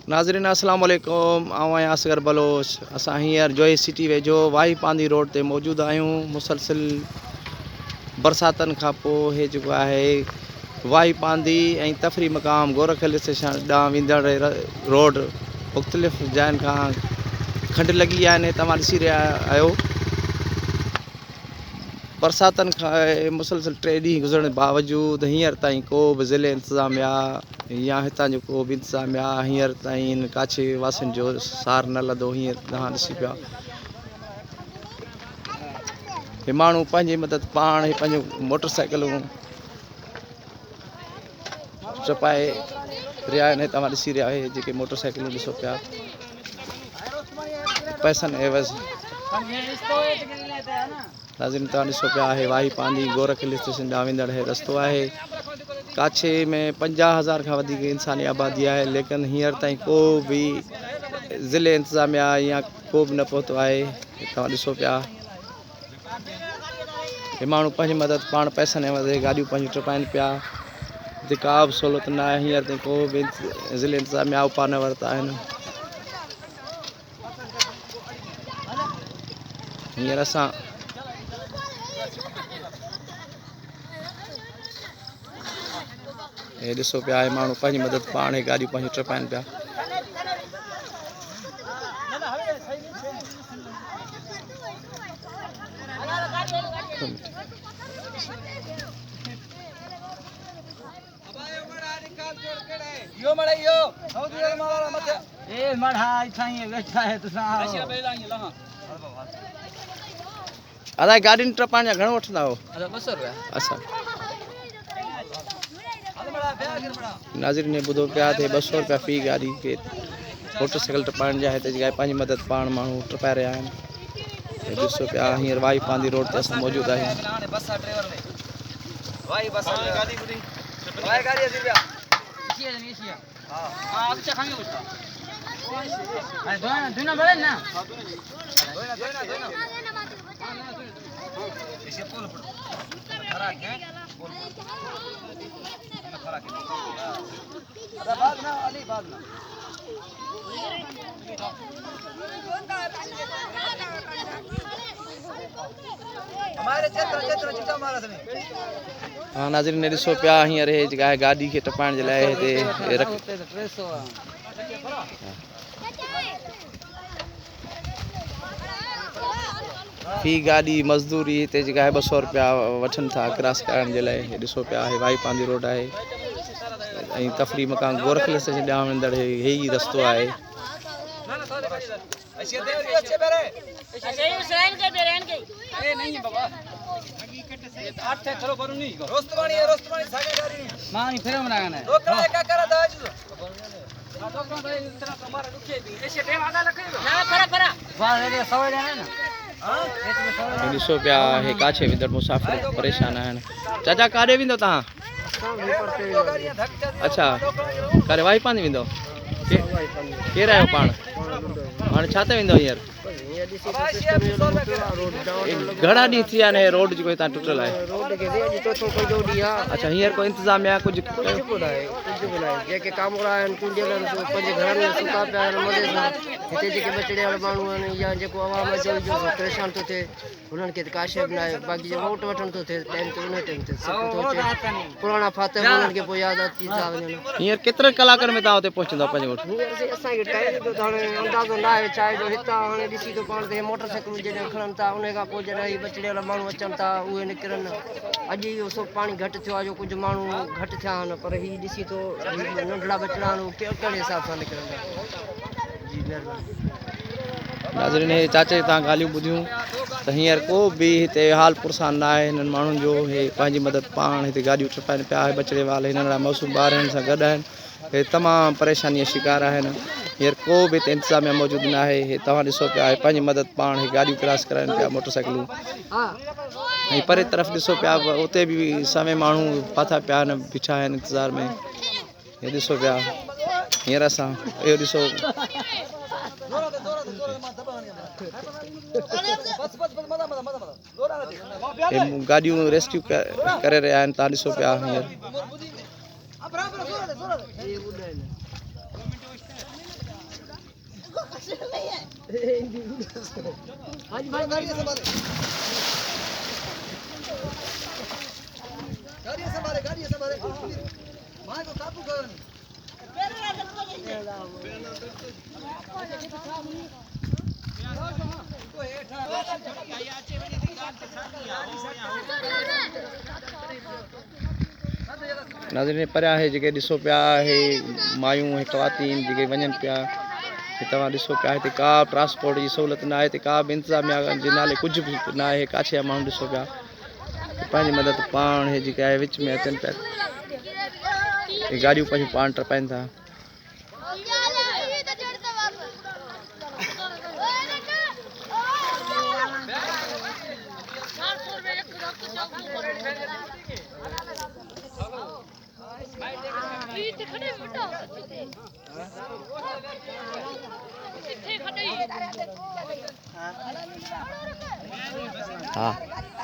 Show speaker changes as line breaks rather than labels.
नाज़रीन अस्सलाम वालेकुम। आऊं असगर बलोच। असां हींअर जोई सिटी वेझो वाही पांदी रोड ते मौजूद आहियूं। मुसलसिल बरसातन खां पोइ हे जेको आहे वाही पांदी ऐं तफरी मक़ाम गोरखल स्टेशन ॾांहुं वेंदड़ रोड मुख़्तलिफ़ जायुनि खां खंड लॻी आहिनि। तव्हां ॾिसी रहिया आहियो बरसातन खां मुसलसिल 3 ॾींहं गुज़रण बावजूद हींअर ताईं को बि ज़िले इंतिज़ामिया या हितां जो को बि इंतिज़ामिया हींअर ताईं काछे वासियुनि जो सार न लधो। हींअर तव्हां ॾिसी पिया हे माण्हू पंहिंजी मदद पाण ई पंहिंजूं मोटरसाइकिलूं चपाए रहिया आहिनि। तव्हां ॾिसी रहिया आहियो जेके मोटरसाइकिलूं ॾिसो पिया पैसनि एवज़। नाज़रीन तव्हां ॾिसो पिया आहे वाही पांदी गोरखल स्टेशन ॾांहुं वेंदड़ हे रस्तो आहे। काछे में 50,000 खां वधीक इंसानी आबादी आहे, लेकिन हींअर ताईं को बि ज़िले इंतिज़ामिया या को बि न पहुतो आहे। तव्हां ॾिसो पिया हे माण्हू पंहिंजी मदद पाण पैसनि एवज़ गाॾियूं पंहिंजूं टपाइनि पिया। हिते का बि सहूलियत न आहे। हींअर ताईं को बि ज़िले इंतिज़ामिया उपा न वरिता आहिनि। हींअर असां हे ॾिसो पिया हे माण्हू पंहिंजी मदद पाण ई गाॾियूं पंहिंजूं टपाइनि पिया। अदा गाॾियुनि टपाइण जा घणो वठंदा हो? 200 रुपया। अच्छा नाज़रीन ने ॿुधो पिया त 200 रुपया फ़ी गाॾी खे मोटरसाइकिल टपाइण जा हिते जेका पंहिंजी मदद पाण माण्हू टपाए रहिया आहिनि। हे ॾिसो पिया हींअर वाही पांदी रोड ते असां मौजूदु आहियूं। हाँ नाज़रीन ने ॾिसो पिया हींअर हे जेका आहे गाॾी खे टपाइण जे लाइ हिते रख फ़ी गाॾी मज़दूरी हिते जेका आहे 200 रुपया वठनि था क्रॉस करण जे लाइ। हे ॾिसो पिया हे वाही पांदी रोड आहे ऐं तफरी मकान गोरखल स्टेशन ॾांहुं वेंदड़ हे ई रस्तो आहे। ॾिसो पिया हे काछे वेंदड़ मुसाफ़िर परेशान आहिनि। चाचा काॾे वेंदो तव्हां? अच्छा काॾे वाही पांदी वेंदो? केरु आहियो पाण? हाणे छा ते वेंदो हींअर? घणा ॾींहं थी विया आहिनि रोड जेको हितां टुटल आहे? अच्छा हींअर को इंतिज़ामिया कुझु
जेके कामरा आहिनि कुंडियल आहिनि पंहिंजे घरनि में सुका पिया आहिनि मज़े सां। हिते जेके बचड़े वारा माण्हू आहिनि या जेको आवाम जो परेशान थो थिए हुननि खे त का शइ बि न आहे। बाक़ी जो वोट वठण थो थिए टाइम ते उन टाइम ते सभु थो अचे। पुराणा फाते हुननि खे पोइ यादि अची था वञनि।
हींअर केतिरे कलाकनि में तव्हां हुते पहुचंदव पंहिंजे वोट?
हींअर असांखे टाइम जो त हाणे अंदाज़ो न आहे छा आहे जो हितां हाणे ॾिसी थो पाण ते मोटरसाइकिलूं जॾहिं खणनि था उन खां पोइ जॾहिं बचड़े वारा माण्हू अचनि था उहे निकिरनि। अॼु इहो सभु पाणी घटि थियो आहे जो कुझु माण्हू घटि थिया आहिनि पर हीअ ॾिसी थो नंढड़ा बचड़ा आहिनि कहिड़े हिसाब सां निकिरंदा। जी महिरबानी।
नाज़रीन हे चाचे तव्हां ॻाल्हियूं ॿुधियूं त हींअर को बि हिते हाल पुरसान न आहे हिननि माण्हुनि जो। हे पंहिंजी मदद पाण हिते गाॾियूं टपाइनि पिया। बचड़े वाले हिननि मौसूम ॿार हिन सां गॾु आहिनि। हे तमामु परेशानीअ शिकार आहिनि। हींअर को बि हिते इंतिज़ामिया मौजूदु न आहे। हे तव्हां ॾिसो पिया पंहिंजी मदद पाण हे गाॾियूं क्रॉस कराइनि पिया मोटरसाइकिलूं। ऐं परे तरफ़ ॾिसो पिया उते बि समय माण्हू फाथा पिया आहिनि बीठा आहिनि इंतज़ार में। हे ॾिसो पिया हींअर असां इहो ॾिसो गाॾियूं रेस्क्यू करे रहिया आहिनि। तव्हां ॾिसो पिया हींअर नाज़रीन परियां हे जेके ॾिसो पिया हे मायूं हे ख़वातीन जेके वञनि पिया हे तव्हां ॾिसो पिया हिते का बि ट्रांसपोर्ट जी सहूलियत न आहे हिते का बि इंतिज़ामिया जे नाले कुझु बि न आहे काछे जा माण्हू ॾिसो पिया पंहिंजी मदद पाण हे जेके आहे विच में अचनि पिया हे गाॾियूं पंहिंजूं पाण टपाइनि था हाँ